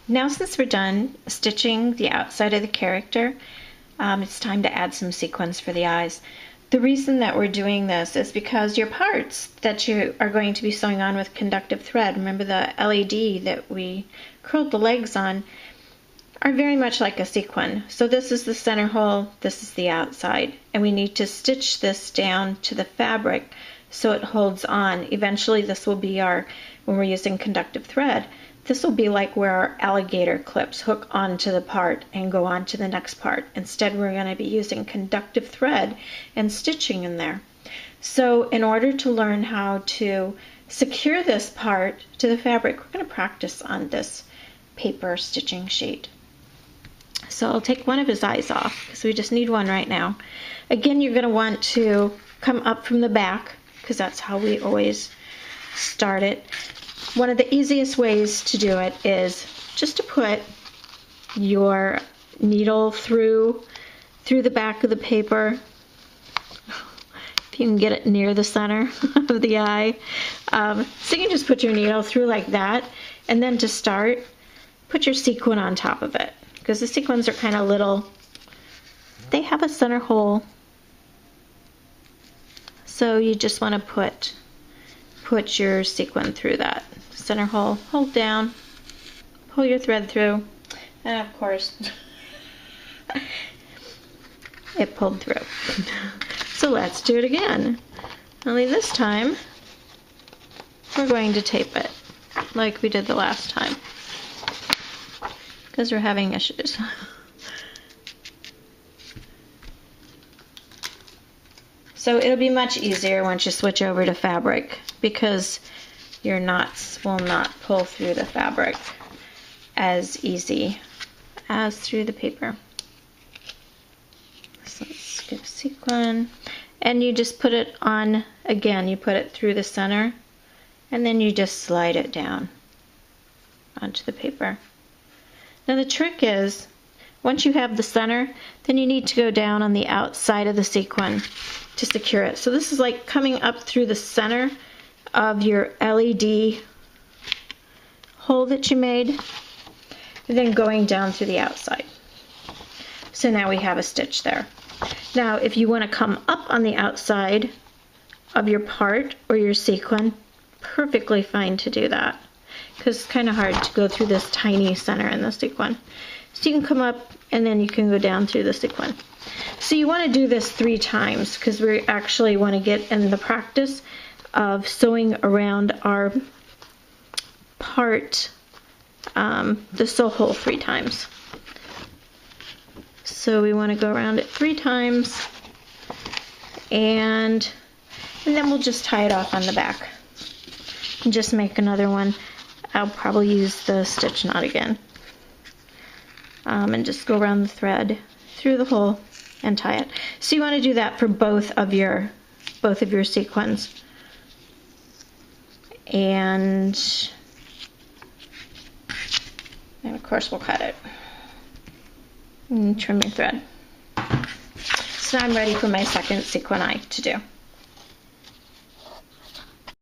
Now since we're done stitching the outside of the character, it's time to add some sequins for the eyes. The reason that we're doing this is because your parts that you are going to be sewing on with conductive thread, remember the LED that we curled the legs on, are very much like a sequin. So this is the center hole, this is the outside, and we need to stitch this down to the fabric so it holds on. Eventually this will be our, when we're using conductive thread, this will be like where our alligator clips hook onto the part and go on to the next part. Instead, we're going to be using conductive thread and stitching in there. So in order to learn how to secure this part to the fabric, we're going to practice on this paper stitching sheet. So I'll take one of his eyes off because we just need one right now. Again, you're going to want to come up from the back because that's how we always start it. One of the easiest ways to do it is just to put your needle through the back of the paper, if you can get it near the center of the eye. So you can just put your needle through like that, and then to start, put your sequin on top of it, because the sequins are kind of little. They have a center hole, so you just want to put your sequin through that center hole, hold down, pull your thread through, and of course it pulled through. So let's do it again. Only this time we're going to tape it like we did the last time because we're having issues. So it'll be much easier once you switch over to fabric because your knots will not pull through the fabric as easy as through the paper. So let's get a sequin, and you just put it on, again, you put it through the center, and then you just slide it down onto the paper. Now the trick is, once you have the center, then you need to go down on the outside of the sequin to secure it. So this is like coming up through the center of your LED hole that you made, and then going down through the outside. So now we have a stitch there. Now if you want to come up on the outside of your part or your sequin, perfectly fine to do that, because it's kind of hard to go through this tiny center in the sequin. So you can come up and then you can go down through the sequin. So you want to do this 3 times because we actually want to get in the practice of sewing around our part, the sew hole 3 times. So we want to go around it 3 times, and then we'll just tie it off on the back and just make another one. I'll probably use the stitch knot again, and just go around the thread through the hole and tie it. So you want to do that for both of your sequins. And of course we'll cut it and trim your thread. So now I'm ready for my second sequin eye to do.